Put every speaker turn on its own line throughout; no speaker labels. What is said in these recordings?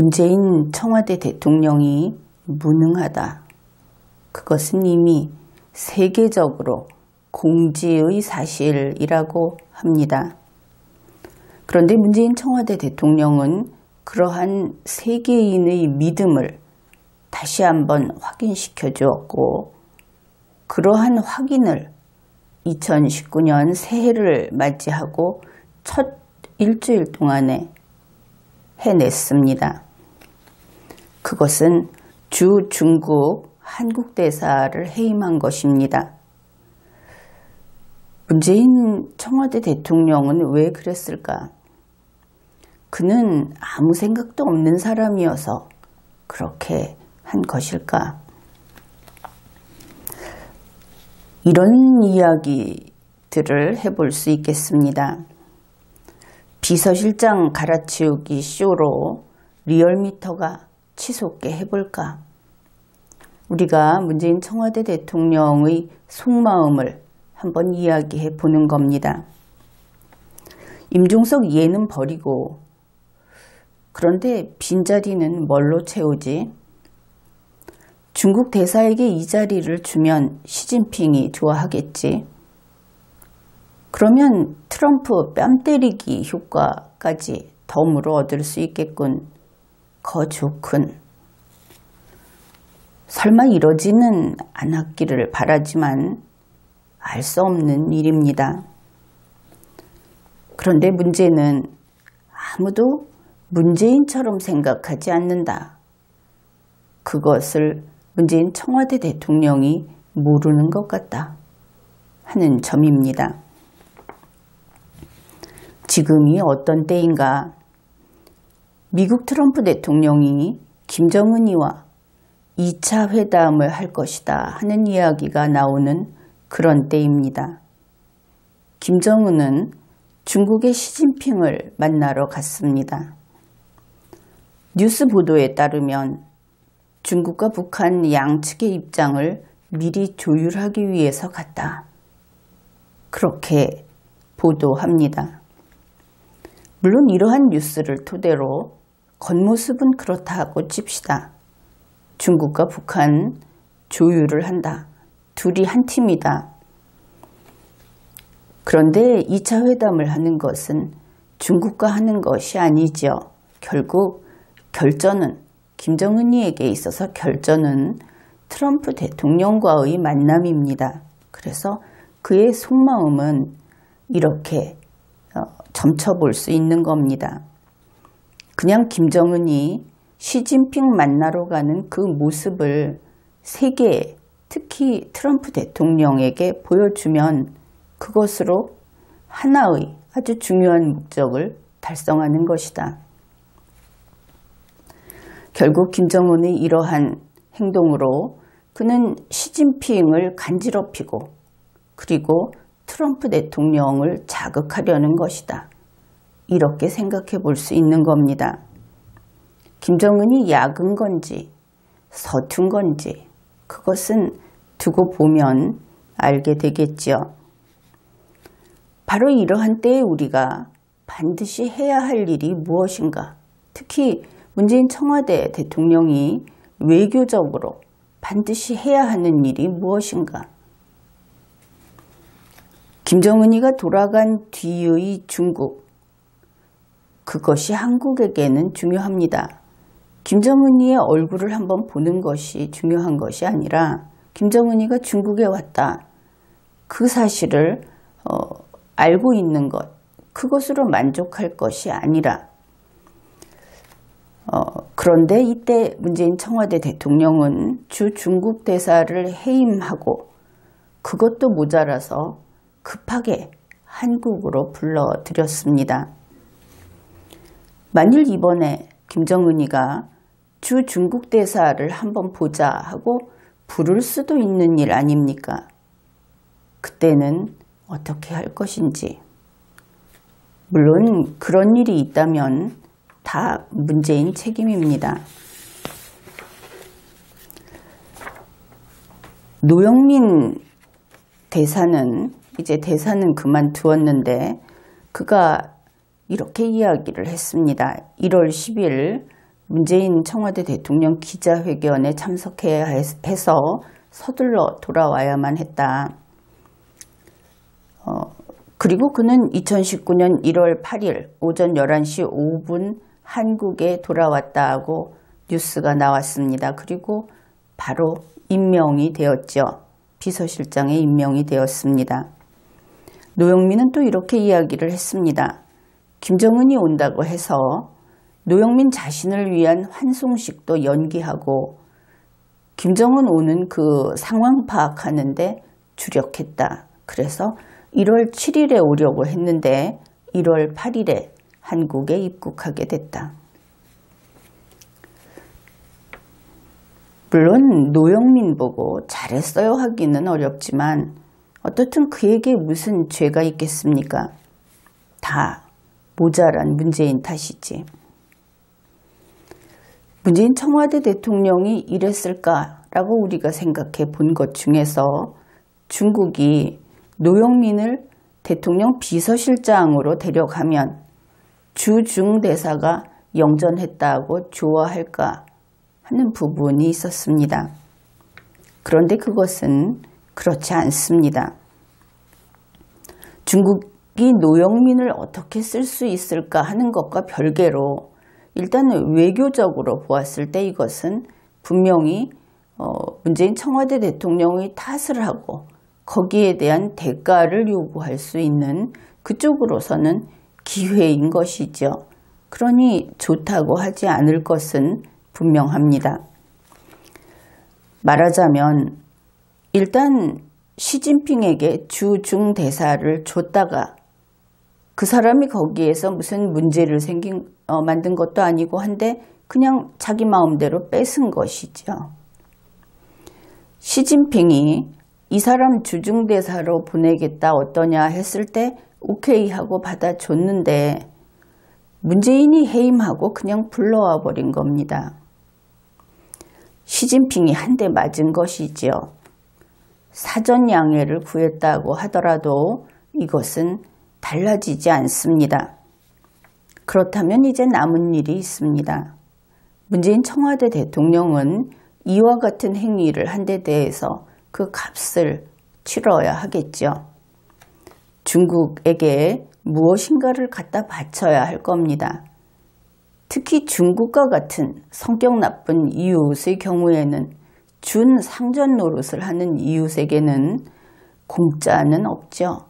문재인 청와대 대통령이 무능하다. 그것은 이미 세계적으로 공지의 사실이라고 합니다. 그런데 문재인 청와대 대통령은 그러한 세계인의 믿음을 다시 한번 확인시켜 주었고, 그러한 확인을 2019년 새해를 맞이하고 첫 일주일 동안에 해냈습니다. 그것은 주 중국 한국 대사를 해임한 것입니다. 문재인 청와대 대통령은 왜 그랬을까? 그는 아무 생각도 없는 사람이어서 그렇게 한 것일까? 이런 이야기들을 해볼 수 있겠습니다. 비서실장 갈아치우기 쇼로 리얼미터가 치솟게 해볼까? 우리가 문재인 청와대 대통령의 속마음을 한번 이야기해 보는 겁니다. 임종석 예는 버리고, 그런데 빈자리는 뭘로 채우지? 중국 대사에게 이 자리를 주면 시진핑이 좋아하겠지. 그러면 트럼프 뺨 때리기 효과까지 덤으로 얻을 수 있겠군. 좋군. 설마 이러지는 않았기를 바라지만 알 수 없는 일입니다. 그런데 문제는 아무도 문재인처럼 생각하지 않는다. 그것을 문재인 청와대 대통령이 모르는 것 같다 하는 점입니다. 지금이 어떤 때인가? 미국 트럼프 대통령이 김정은이와 2차 회담을 할 것이다 하는 이야기가 나오는 그런 때입니다. 김정은은 중국의 시진핑을 만나러 갔습니다. 뉴스 보도에 따르면 중국과 북한 양측의 입장을 미리 조율하기 위해서 갔다. 그렇게 보도합니다. 물론 이러한 뉴스를 토대로 겉모습은 그렇다 하고 칩시다. 중국과 북한 조율을 한다. 둘이 한 팀이다. 그런데 2차 회담을 하는 것은 중국과 하는 것이 아니죠. 결국 결전은 김정은이에게 있어서 결전은 트럼프 대통령과의 만남입니다. 그래서 그의 속마음은 이렇게 점쳐볼 수 있는 겁니다. 그냥 김정은이 시진핑 만나러 가는 그 모습을 세계에, 특히 트럼프 대통령에게 보여주면 그것으로 하나의 아주 중요한 목적을 달성하는 것이다. 결국 김정은의 이러한 행동으로 그는 시진핑을 간지럽히고 그리고 트럼프 대통령을 자극하려는 것이다. 이렇게 생각해 볼 수 있는 겁니다. 김정은이 약은 건지 서툰 건지 그것은 두고 보면 알게 되겠지요. 바로 이러한 때에 우리가 반드시 해야 할 일이 무엇인가? 특히 문재인 청와대 대통령이 외교적으로 반드시 해야 하는 일이 무엇인가? 김정은이가 돌아간 뒤의 중국, 그것이 한국에게는 중요합니다. 김정은이의 얼굴을 한번 보는 것이 중요한 것이 아니라 김정은이가 중국에 왔다. 그 사실을 알고 있는 것, 그것으로 만족할 것이 아니라 그런데 이때 문재인 청와대 대통령은 주 중국 대사를 해임하고 그것도 모자라서 급하게 한국으로 불러들였습니다. 만일 이번에 김정은이가 주 중국 대사를 한번 보자 하고 부를 수도 있는 일 아닙니까? 그때는 어떻게 할 것인지. 물론 그런 일이 있다면 다 문재인 책임입니다. 노영민 대사는 이제 대사는 그만두었는데 그가 이렇게 이야기를 했습니다. 1월 10일 문재인 청와대 대통령 기자회견에 참석해야 해서 서둘러 돌아와야만 했다. 그리고 그는 2019년 1월 8일 오전 11시 5분 한국에 돌아왔다고 뉴스가 나왔습니다. 그리고 바로 임명이 되었죠. 비서실장에 임명이 되었습니다. 노영민은 또 이렇게 이야기를 했습니다. 김정은이 온다고 해서 노영민 자신을 위한 환송식도 연기하고 김정은 오는 그 상황 파악하는데 주력했다. 그래서 1월 7일에 오려고 했는데 1월 8일에 한국에 입국하게 됐다. 물론 노영민 보고 잘했어요 하기는 어렵지만 어떻든 그에게 무슨 죄가 있겠습니까? 다 모자란 문재인 탓이지. 문재인 청와대 대통령이 이랬을까라고 우리가 생각해 본 것 중에서 중국이 노영민을 대통령 비서실장으로 데려가면 주중대사가 영전했다고 좋아할까 하는 부분이 있었습니다. 그런데 그것은 그렇지 않습니다. 중국이 노영민을 어떻게 쓸 수 있을까 하는 것과 별개로 일단 외교적으로 보았을 때 이것은 분명히 문재인 청와대 대통령의 탓을 하고 거기에 대한 대가를 요구할 수 있는 그쪽으로서는 기회인 것이죠. 그러니 좋다고 하지 않을 것은 분명합니다. 말하자면 일단 시진핑에게 주중대사를 줬다가 그 사람이 거기에서 무슨 문제를 만든 것도 아니고 한데 그냥 자기 마음대로 뺏은 것이죠. 시진핑이 이 사람 주중대사로 보내겠다 어떠냐 했을 때 오케이 하고 받아줬는데 문재인이 해임하고 그냥 불러와 버린 겁니다. 시진핑이 한 대 맞은 것이지요. 사전 양해를 구했다고 하더라도 이것은 달라지지 않습니다. 그렇다면 이제 남은 일이 있습니다. 문재인 청와대 대통령은 이와 같은 행위를 한 데 대해서 그 값을 치러야 하겠죠. 중국에게 무엇인가를 갖다 바쳐야 할 겁니다. 특히 중국과 같은 성격 나쁜 이웃의 경우에는 준상전 노릇을 하는 이웃에게는 공짜는 없죠.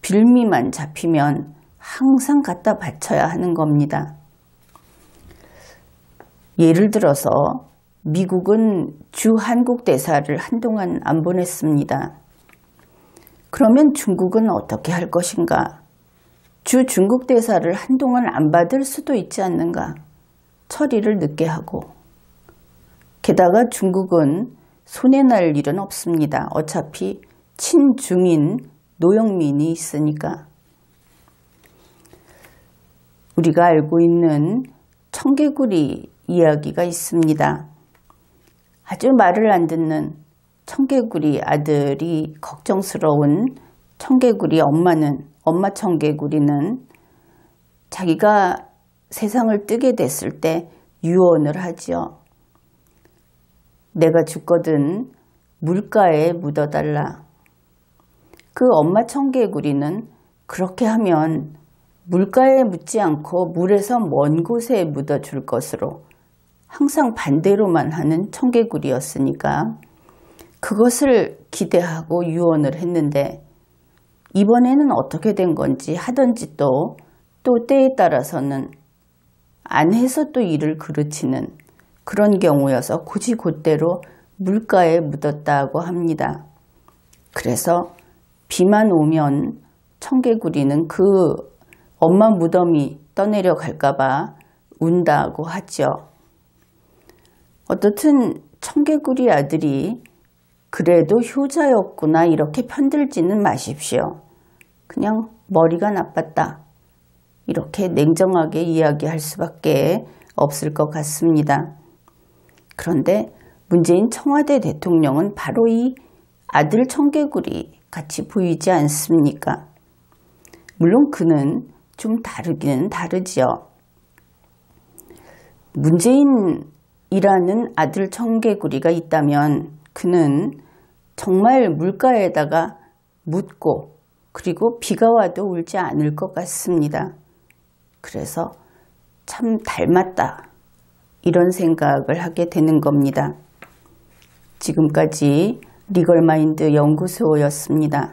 빌미만 잡히면 항상 갖다 바쳐야 하는 겁니다. 예를 들어서 미국은 주 한국 대사를 한동안 안 보냈습니다. 그러면 중국은 어떻게 할 것인가? 주 중국 대사를 한동안 안 받을 수도 있지 않는가? 처리를 늦게 하고. 게다가 중국은 손해날 일은 없습니다. 어차피 친중인 노영민이 있으니까. 우리가 알고 있는 청개구리 이야기가 있습니다. 아주 말을 안 듣는 청개구리 아들이 걱정스러운 청개구리 엄마 청개구리는 자기가 세상을 뜨게 됐을 때 유언을 하죠. 내가 죽거든 물가에 묻어달라. 그 엄마 청개구리는 그렇게 하면 물가에 묻지 않고 물에서 먼 곳에 묻어줄 것으로 항상 반대로만 하는 청개구리였으니까 그것을 기대하고 유언을 했는데 이번에는 어떻게 된 건지 하던 짓도 또 때에 따라서는 안 해서 또 일을 그르치는 그런 경우여서 곧이곧대로 물가에 묻었다고 합니다. 그래서 비만 오면 청개구리는 그 엄마 무덤이 떠내려 갈까봐 운다고 하죠. 어떻든 청개구리 아들이 그래도 효자였구나 이렇게 편들지는 마십시오. 그냥 머리가 나빴다. 이렇게 냉정하게 이야기할 수밖에 없을 것 같습니다. 그런데 문재인 청와대 대통령은 바로 이 아들 청개구리 같이 보이지 않습니까? 물론 그는 좀 다르기는 다르지요. 문재인이라는 아들 청개구리가 있다면 그는 정말 물가에다가 묻고 그리고 비가 와도 울지 않을 것 같습니다. 그래서 참 닮았다 이런 생각을 하게 되는 겁니다. 지금까지 리걸마인드 연구소였습니다.